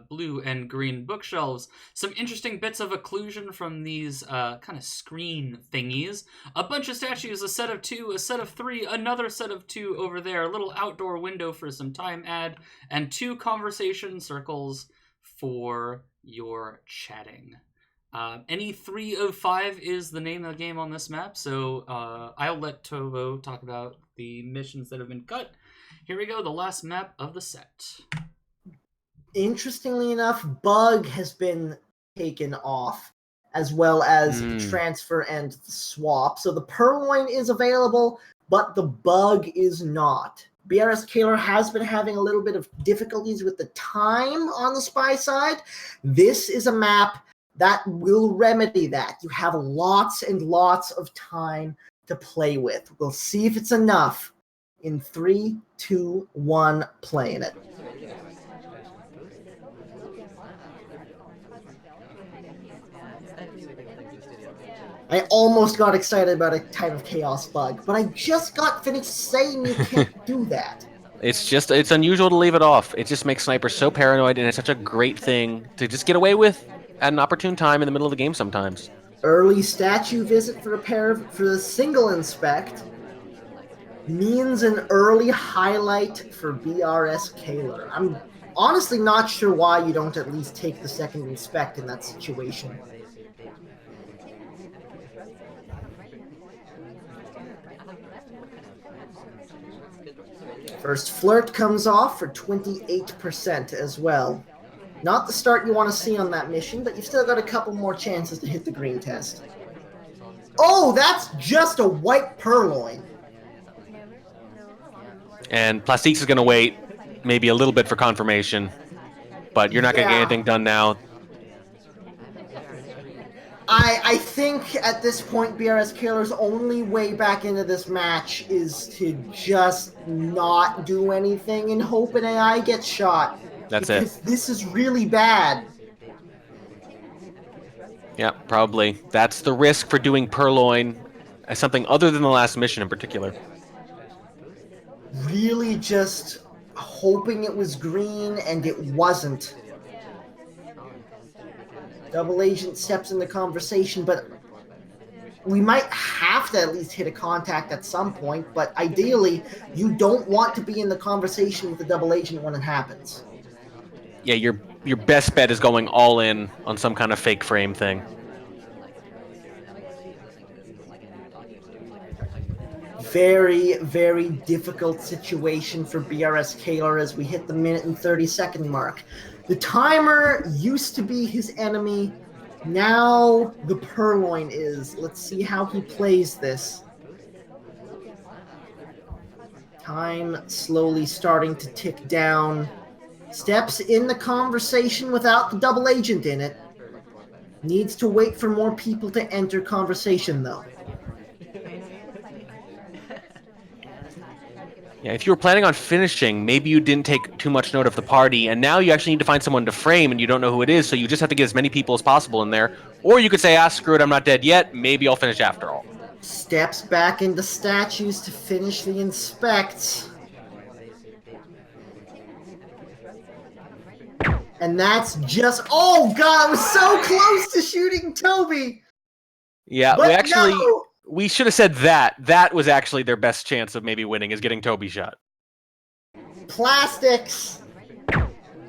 blue and green bookshelves. Some interesting bits of occlusion from these kind of screen thingies. A bunch of statues, a set of 2, a set of 3, another set of 2 over there. A little outdoor window for some time ad, and 2 conversation circles for your chatting. Any 3 of 5 is the name of the game on this map, so I'll let Tovo talk about the missions that have been cut. Here we go, the last map of the set. Interestingly enough, Bug has been taken off, as well as the transfer and the swap. So the Purloin is available, but the Bug is not. brskaylor has been having a little bit of difficulties with the time on the spy side. This is a map that will remedy that. You have lots and lots of time to play with. We'll see if it's enough. In 3, 2, 1, playing it. I almost got excited about a Time of Chaos Bug, but I just got finished saying you can't do that. It's unusual to leave it off. It just makes snipers so paranoid, and it's such a great thing to just get away with at an opportune time in the middle of the game sometimes. Early statue visit for the single inspect means an early highlight for brskaylor. I'm honestly not sure why you don't at least take the second inspect in that situation. First flirt comes off for 28% as well. Not the start you want to see on that mission, but you've still got a couple more chances to hit the green test. Oh, that's just a white Purloin. And Plastikqs is going to wait maybe a little bit for confirmation, but you're not going to get Yeah. anything done now. I think at this point, brskaylor's only way back into this match is to just not do anything and hope an AI gets shot. That's because it. this is really bad. Yeah, probably. That's the risk for doing Purloin as something other than the last mission in particular. Really just hoping it was green and it wasn't. Double Agent steps in the conversation, but we might have to at least hit a contact at some point, but ideally, you don't want to be in the conversation with the Double Agent when it happens. Yeah, your best bet is going all in on some kind of fake frame thing. Very, very difficult situation for brskaylor as we hit the minute and 30-second mark. The timer used to be his enemy. Now the Purloin is. Let's see how he plays this. Time slowly starting to tick down. Steps in the conversation without the Double Agent in it. Needs to wait for more people to enter conversation, though. Yeah, if you were planning on finishing, maybe you didn't take too much note of the party, and now you actually need to find someone to frame, and you don't know who it is, so you just have to get as many people as possible in there. Or you could say, screw it, I'm not dead yet, maybe I'll finish after all. Steps back into statues to finish the inspects. And that's just... Oh, God, I was so close to shooting Toby! Yeah, but no! We should have said that. That was actually their best chance of maybe winning, is getting Toby shot. Plastikqs,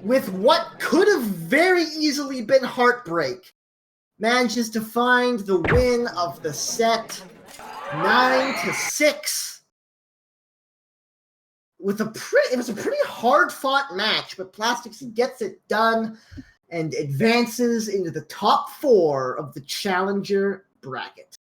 with what could have very easily been heartbreak, manages to find the win of the set, 9-6. It was a pretty hard-fought match, but Plastikqs gets it done and advances into the top 4 of the Challenger bracket.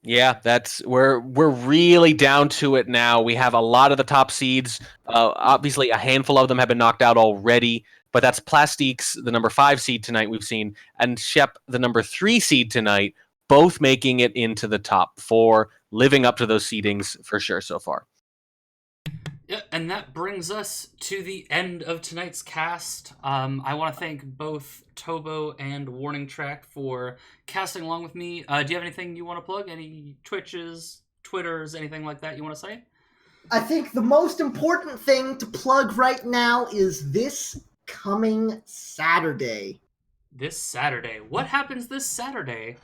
Yeah, we're really down to it now. We have a lot of the top seeds. Obviously, a handful of them have been knocked out already, but that's Plastikqs, the number 5 seed tonight we've seen, and Shep, the number 3 seed tonight, both making it into the top 4, living up to those seedings for sure so far. Yeah, and that brings us to the end of tonight's cast. I want to thank both Tobo and Warning Track for casting along with me. Do you have anything you want to plug? Any Twitches, Twitters, anything like that you want to say? I think the most important thing to plug right now is this coming Saturday. This Saturday? What happens this Saturday?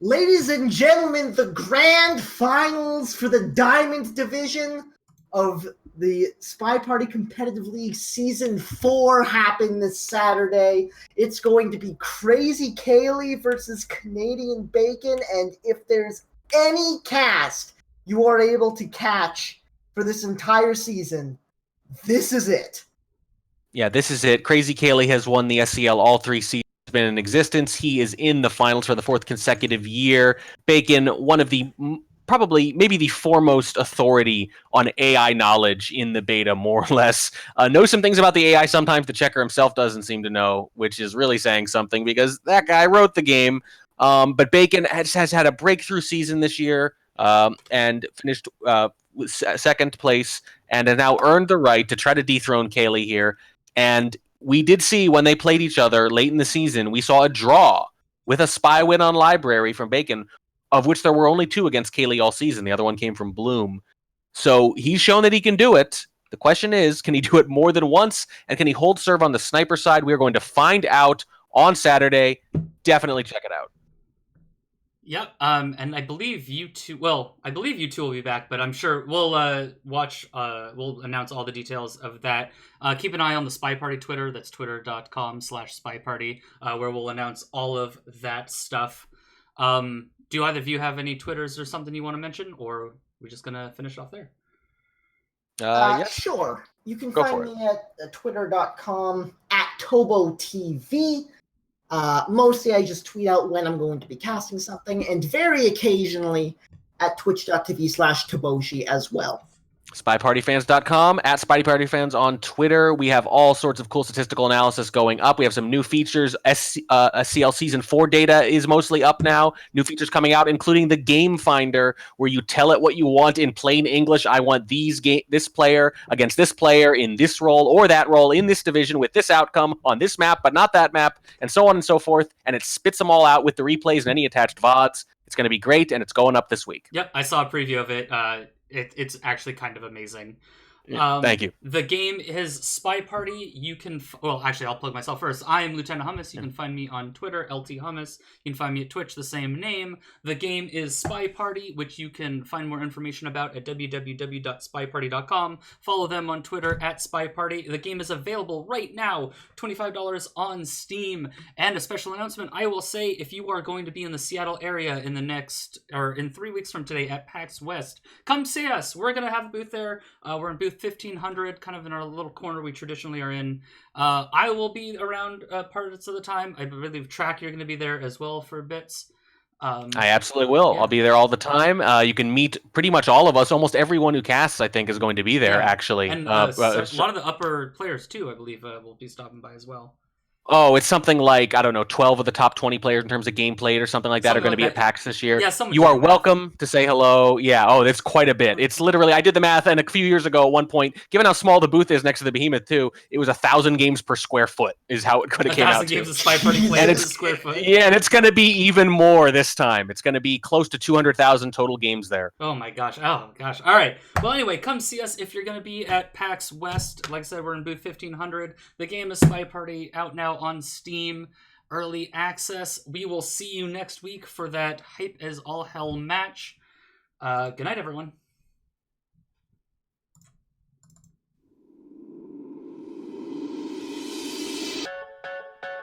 Ladies and gentlemen, the grand finals for the Diamond Division of the SpyParty Competitive League Season 4 happen this Saturday. It's going to be Crazy Kaylee versus Canadian Bacon, and if there's any cast you are able to catch for this entire season, this is it. Yeah, this is it. Crazy Kaylee has won the SCL all 3 seasons been in existence. He is in the finals for the 4th consecutive year. Bacon, one of the... probably maybe the foremost authority on AI knowledge in the beta, more or less. Knows some things about the AI sometimes the checker himself doesn't seem to know, which is really saying something because that guy wrote the game. But Bacon has had a breakthrough season this year and finished with 2nd place and has now earned the right to try to dethrone Kaylee here. And we did see when they played each other late in the season, we saw a draw with a spy win on Library from Bacon, of which there were only 2 against Kaylee all season. The other one came from Bloom. So he's shown that he can do it. The question is, can he do it more than once? And can he hold serve on the sniper side? We are going to find out on Saturday. Definitely check it out. Yep, and I believe you two will be back, but I'm sure we'll we'll announce all the details of that. Keep an eye on the SpyParty Twitter. That's twitter.com/SpyParty, where we'll announce all of that stuff. Do either of you have any Twitters or something you want to mention, or are we just going to finish off there? Yeah. Sure. You can find me at twitter.com/ToboTV. Mostly I just tweet out when I'm going to be casting something, and very occasionally at twitch.tv/Toboshi as well. SpyPartyFans.com, at SpyPartyFans on Twitter. We have all sorts of cool statistical analysis going up. We have some new features. CL Season 4 data is mostly up now. New features coming out, including the Game Finder, where you tell it what you want in plain English. I want this player against this player in this role or that role in this division with this outcome on this map, but not that map, and so on and so forth. And it spits them all out with the replays and any attached VODs. It's going to be great, and it's going up this week. Yep, I saw a preview of it. It's actually kind of amazing. Thank you. The game is SpyParty. You can well, actually, I'll plug myself first. I am Lieutenant Hummus. You can find me on Twitter, LT Hummus. You can find me at Twitch, the same name. The game is SpyParty, which you can find more information about at www.spyparty.com. Follow them on Twitter at SpyParty. The game is available right now, $25 on Steam. And a special announcement: I will say, if you are going to be in the Seattle area in in 3 weeks from today at PAX West, come see us. We're gonna have a booth there. We're in booth 1500, kind of in our little corner we traditionally are in. I will be around parts of the time. I believe Track, you're going to be there as well for bits. I absolutely will. Yeah. I'll be there all the time. You can meet pretty much all of us. Almost everyone who casts, I think, is going to be there, actually. And a lot of the upper players, too, I believe, will be stopping by as well. Oh, it's something like, I don't know, 12 of the top 20 players in terms of game played or something like that are going to be at PAX this year. Yeah, you are welcome to say hello. Yeah, that's quite a bit. It's literally, I did the math, and a few years ago at one point, given how small the booth is next to the Behemoth too, it was 1,000 games per square foot is how it could have came out to. 1,000 games of SpyParty players per square foot. Yeah, and it's going to be even more this time. It's going to be close to 200,000 total games there. Oh my gosh. All right. Well, anyway, come see us if you're going to be at PAX West. Like I said, we're in booth 1500. The game is SpyParty, out now on Steam. Early access. We will see you next week for that hype as all hell match. Good night, everyone.